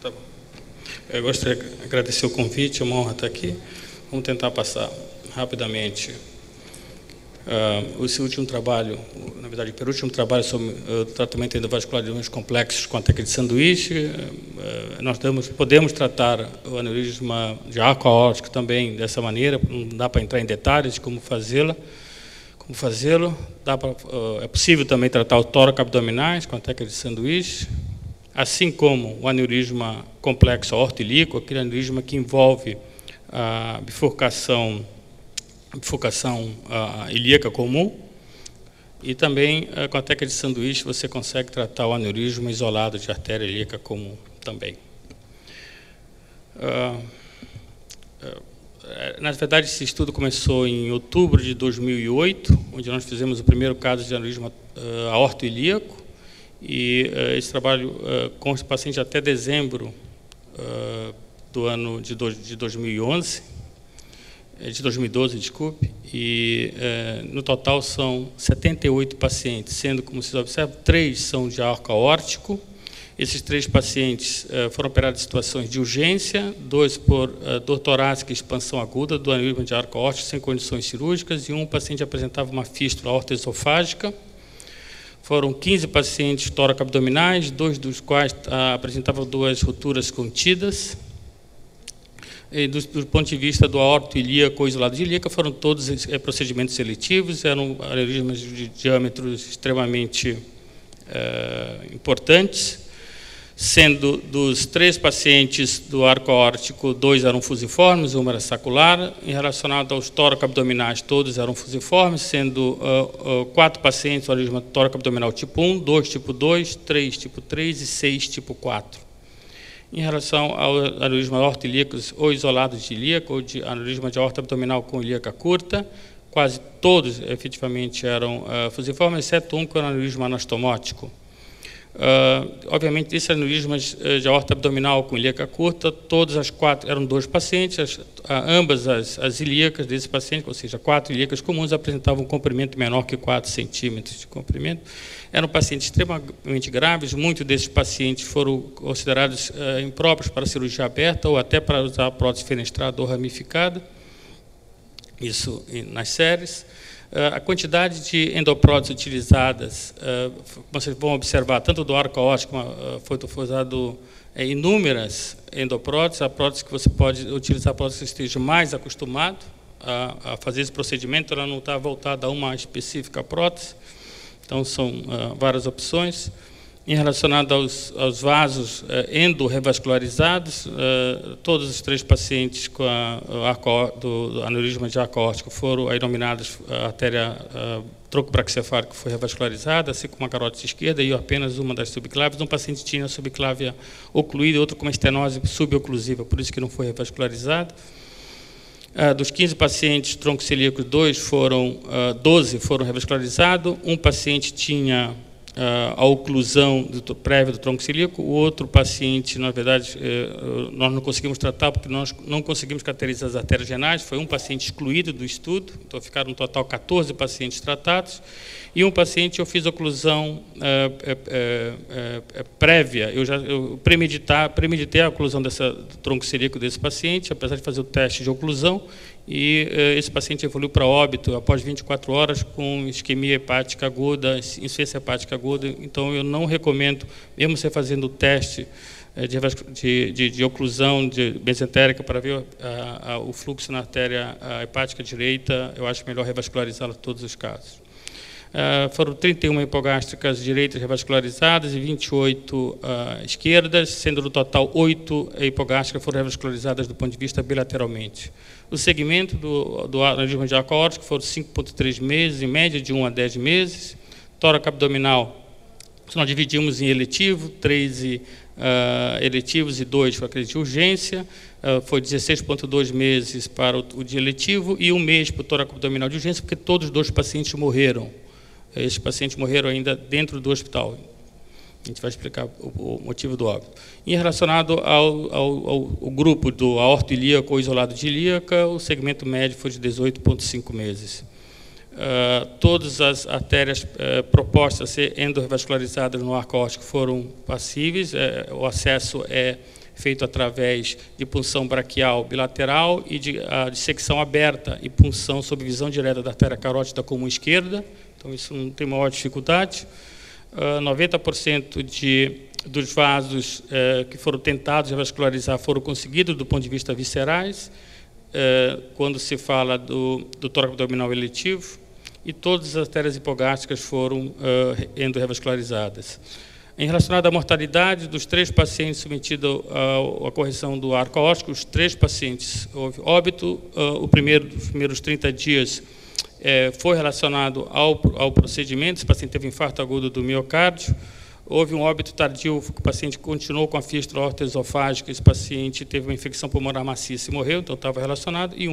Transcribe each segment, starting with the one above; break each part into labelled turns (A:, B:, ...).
A: Tá bom. Eu gostaria de agradecer o convite, é uma honra estar aqui. Vamos tentar passar rapidamente esse último trabalho, na verdade, o penúltimo trabalho sobre o tratamento endovascular de doenças complexos com a técnica de sanduíche. Nós podemos tratar o aneurisma de arco aórtico também dessa maneira, não dá para entrar em detalhes de como fazê-lo. É possível também tratar o tórax abdominais com a técnica de sanduíche, assim como o aneurisma complexo aorto-ilíaco, aquele aneurisma que envolve a bifurcação ilíaca comum, e também com a técnica de sanduíche você consegue tratar o aneurisma isolado de artéria ilíaca comum também. Na verdade, esse estudo começou em outubro de 2008, onde nós fizemos o primeiro caso de aneurisma aorto-ilíaco, e esse trabalho consta paciente até dezembro do ano de 2011, de 2012, desculpe, e no total são 78 pacientes, sendo, como vocês observam, 3 são de arco aórtico. Esses 3 pacientes foram operados em situações de urgência, 2 por dor torácica e expansão aguda do aneurisma de arco aórtico sem condições cirúrgicas, e um paciente apresentava uma fístula aortoesofágica. Foram 15 pacientes tóraco-abdominais, 2 dos quais apresentavam 2 rupturas contidas. E do ponto de vista do aorto ilíaco ou isolado de ilíaca, foram todos procedimentos seletivos, eram aneurismas de diâmetros extremamente importantes, sendo dos 3 pacientes do arco aórtico, 2 eram fusiformes, uma era sacular. Em relacionado aos tóraco-abdominais, todos eram fusiformes, sendo 4 pacientes do aneurisma tóraco-abdominal tipo 1, 2 tipo 2, 3 tipo 3 e 6 tipo 4. Em relação ao aneurisma aorto-ilíacos ou isolados de ilíaca, ou de aneurisma de aorta abdominal com ilíaca curta, quase todos efetivamente eram fusiformes, exceto um que era aneurisma anastomótico. Obviamente, esses aneurismas de aorta abdominal com ilíaca curta, todas as 4 eram 2 pacientes, ambas as ilíacas desse paciente, ou seja, 4 ilíacas comuns, apresentavam um comprimento menor que 4 centímetros de comprimento. Eram pacientes extremamente graves, muitos desses pacientes foram considerados impróprios para cirurgia aberta ou até para usar prótese fenestrada ou ramificada, isso nas séries. A quantidade de endopróteses utilizadas, vocês vão observar, tanto do arco aórtico, foi usado inúmeras endopróteses. A prótese que você pode utilizar, a prótese que esteja mais acostumado a fazer esse procedimento, ela não está voltada a uma específica prótese. Então, são várias opções. Em relacionado aos vasos endorrevascularizados, todos os 3 pacientes com do aneurisma de arco aórtico foram denominados a artéria trocobraquiocefálica que foi revascularizada, assim como a carótide esquerda e apenas uma das subclávias. Um paciente tinha a subclávia ocluída e outro com uma estenose suboclusiva, por isso que não foi revascularizado. Dos 15 pacientes tronco-celíacos, 12 foram revascularizados. Um paciente tinha a oclusão prévia do tronco celíaco, o outro paciente, na verdade, nós não conseguimos tratar porque nós não conseguimos caracterizar as artérias renais, foi um paciente excluído do estudo, então ficaram no total 14 pacientes tratados, e um paciente eu fiz oclusão prévia, eu premeditei a oclusão do tronco celíaco desse paciente, apesar de fazer o teste de oclusão, e esse paciente evoluiu para óbito após 24 horas com isquemia hepática aguda, insuficiência hepática aguda. Então, eu não recomendo, mesmo você fazendo o teste de oclusão de mesentérica para ver o fluxo na artéria hepática direita, eu acho melhor revascularizá-la em todos os casos. Foram 31 hipogástricas direitas revascularizadas e 28 esquerdas, sendo no total 8 hipogástricas foram revascularizadas do ponto de vista bilateralmente. O segmento do aneurisma de arco aórtico foram 5,3 meses, em média de 1 a 10 meses. Tórax abdominal, nós dividimos em eletivo, 13 eletivos e 2 para aquele de urgência. Foi 16,2 meses para o de eletivo e 1 mês para o tórax abdominal de urgência, porque todos os 2 pacientes morreram. Esses pacientes morreram ainda dentro do hospital. A gente vai explicar o motivo do óbito. Em relacionado ao grupo do aorto ilíaco ou isolado de ilíaca, o segmento médio foi de 18,5 meses. Todas as artérias propostas a ser endorrevascularizadas no arco aórtico foram passíveis, o acesso é feito através de punção braquial bilateral e de dissecção aberta e punção sob visão direta da artéria carótida comum esquerda. Então, isso não tem maior dificuldade. 90% dos vasos que foram tentados revascularizar foram conseguidos do ponto de vista viscerais, quando se fala do tórax abdominal eletivo, e todas as artérias hipogástricas foram endorrevascularizadas. Em relação à mortalidade, dos 3 pacientes submetidos à correção do arco aórtico, os 3 pacientes houve óbito. Os primeiros 30 dias foi relacionado ao procedimento. Esse paciente teve infarto agudo do miocárdio. Houve um óbito tardio, o paciente continuou com a fístula aortoesofágica, esse paciente teve uma infecção pulmonar maciça e morreu, então estava relacionado. E o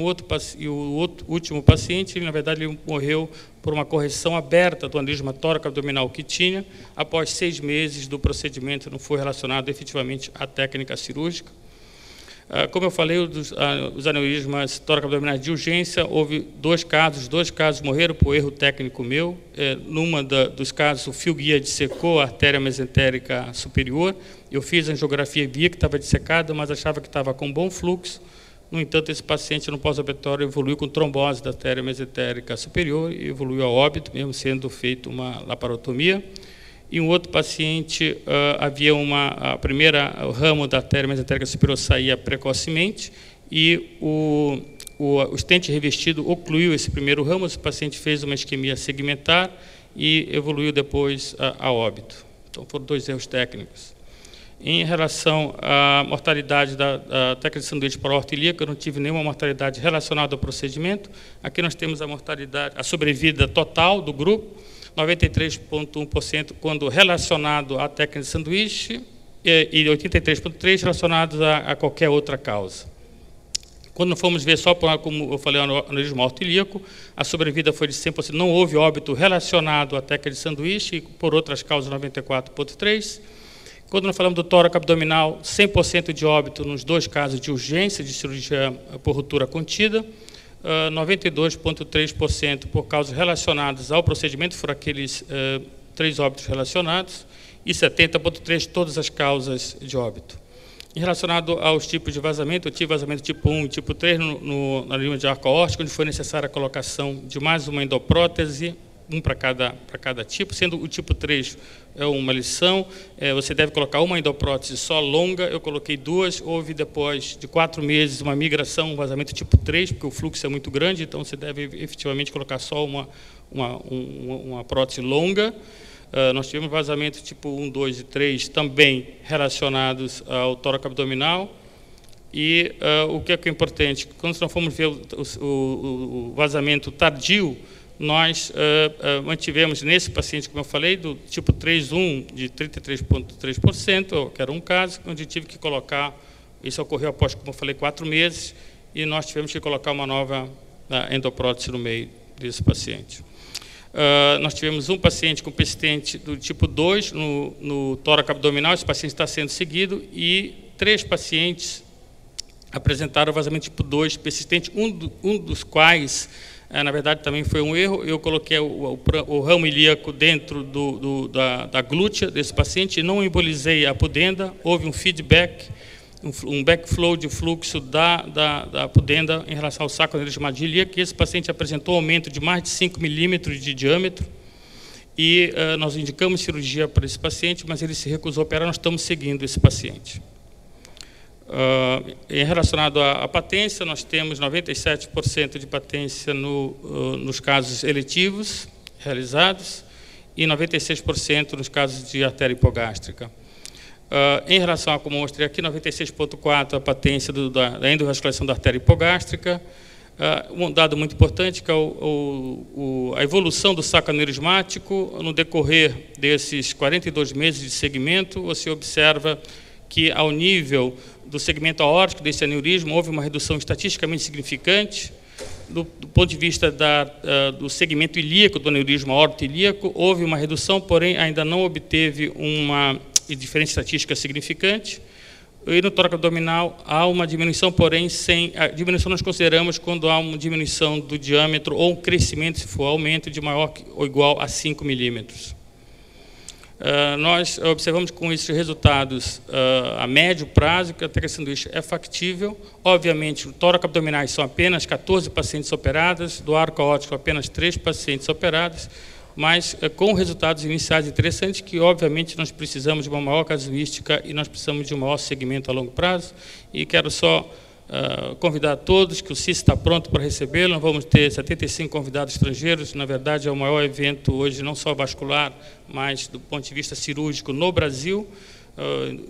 A: último paciente, na verdade, ele morreu por uma correção aberta do aneurisma tóraco-abdominal que tinha. Após 6 meses do procedimento, não foi relacionado efetivamente à técnica cirúrgica. Como eu falei, os aneurismas tóraco-abdominais de urgência, houve 2 casos morreram por erro técnico meu. Dos casos, o fio guia dissecou a artéria mesentérica superior. Eu fiz a angiografia e via que estava dissecada, mas achava que estava com bom fluxo. No entanto, esse paciente, no pós-operatório, evoluiu com trombose da artéria mesentérica superior e evoluiu a óbito, mesmo sendo feita uma laparotomia. E um outro paciente, havia o ramo da artéria mesentérica superior saía precocemente e o estente revestido ocluiu esse primeiro ramo. Esse paciente fez uma isquemia segmentar e evoluiu depois a óbito. Então, foram 2 erros técnicos. Em relação à mortalidade da técnica de sanduíche por aorta ilíaca, eu não tive nenhuma mortalidade relacionada ao procedimento. Aqui nós temos a sobrevida total do grupo, 93,1% quando relacionado à técnica de sanduíche e 83,3% relacionados a qualquer outra causa. Quando fomos ver só, como eu falei, o aneurisma aorto-ilíaco, a sobrevida foi de 100%, não houve óbito relacionado à técnica de sanduíche, e por outras causas, 94,3%. Quando nós falamos do tórax abdominal, 100% de óbito nos 2 casos de urgência de cirurgia por ruptura contida, 92,3% por causas relacionadas ao procedimento, foram aqueles 3 óbitos relacionados, e 70,3% todas as causas de óbito. Em relacionado aos tipos de vazamento, eu tive vazamento tipo 1 e tipo 3 na linha de arco aórtico, onde foi necessária a colocação de mais uma endoprótese, para cada tipo, sendo o tipo 3 uma lição, você deve colocar uma endoprótese só longa, eu coloquei 2, houve depois de 4 meses uma migração, um vazamento tipo 3, porque o fluxo é muito grande, então você deve efetivamente colocar só uma prótese longa. Nós tivemos vazamento tipo 1, 2 e 3 também relacionados ao tórax abdominal. E o que é importante, quando nós fomos ver o vazamento tardio, nós mantivemos nesse paciente, como eu falei, do tipo 3.1 de 33,3%, que era um caso, onde tive que colocar, isso ocorreu após, como eu falei, 4 meses, e nós tivemos que colocar uma nova endoprótese no meio desse paciente. Nós tivemos um paciente com persistente do tipo 2 no tórax abdominal, esse paciente está sendo seguido, e 3 pacientes apresentaram vazamento tipo 2 persistente, um dos quais, na verdade, também foi um erro. Eu coloquei o ramo ilíaco dentro da glútea desse paciente, não embolizei a pudenda, houve um feedback, um backflow de fluxo da pudenda em relação ao saco aneurysmático ilíaco, e esse paciente apresentou aumento de mais de 5 milímetros de diâmetro, e nós indicamos cirurgia para esse paciente, mas ele se recusou a operar, nós estamos seguindo esse paciente. Em relacionado à patência, nós temos 97% de patência nos casos eletivos realizados e 96% nos casos de artéria hipogástrica. Em relação a, como eu mostrei aqui, 96,4% a patência da endovascularização da artéria hipogástrica. Um dado muito importante, que é a evolução do saco aneurysmático. No decorrer desses 42 meses de segmento, você observa que, ao nível do segmento aórtico desse aneurisma, houve uma redução estatisticamente significante. Do ponto de vista do segmento ilíaco, do aneurisma aorto-ilíaco, houve uma redução, porém ainda não obteve uma diferença estatística significante. E no tórax abdominal há uma diminuição, porém a diminuição nós consideramos quando há uma diminuição do diâmetro ou um crescimento, se for aumento, de maior ou igual a 5 milímetros. Nós observamos com esses resultados a médio prazo que a técnica sanduíche é factível. Obviamente, o tóraco-abdominais são apenas 14 pacientes operadas, do arco aórtico apenas 3 pacientes operadas, mas com resultados iniciais interessantes que, obviamente, nós precisamos de uma maior casuística e nós precisamos de um maior segmento a longo prazo. E quero só convidar a todos que o CIS está pronto para recebê-lo. Nós vamos ter 75 convidados estrangeiros. Na verdade, é o maior evento hoje, não só vascular, mas do ponto de vista cirúrgico no Brasil.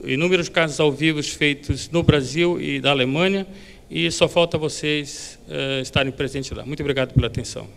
A: Inúmeros casos ao vivo feitos no Brasil e da Alemanha. E só falta vocês estarem presentes lá. Muito obrigado pela atenção.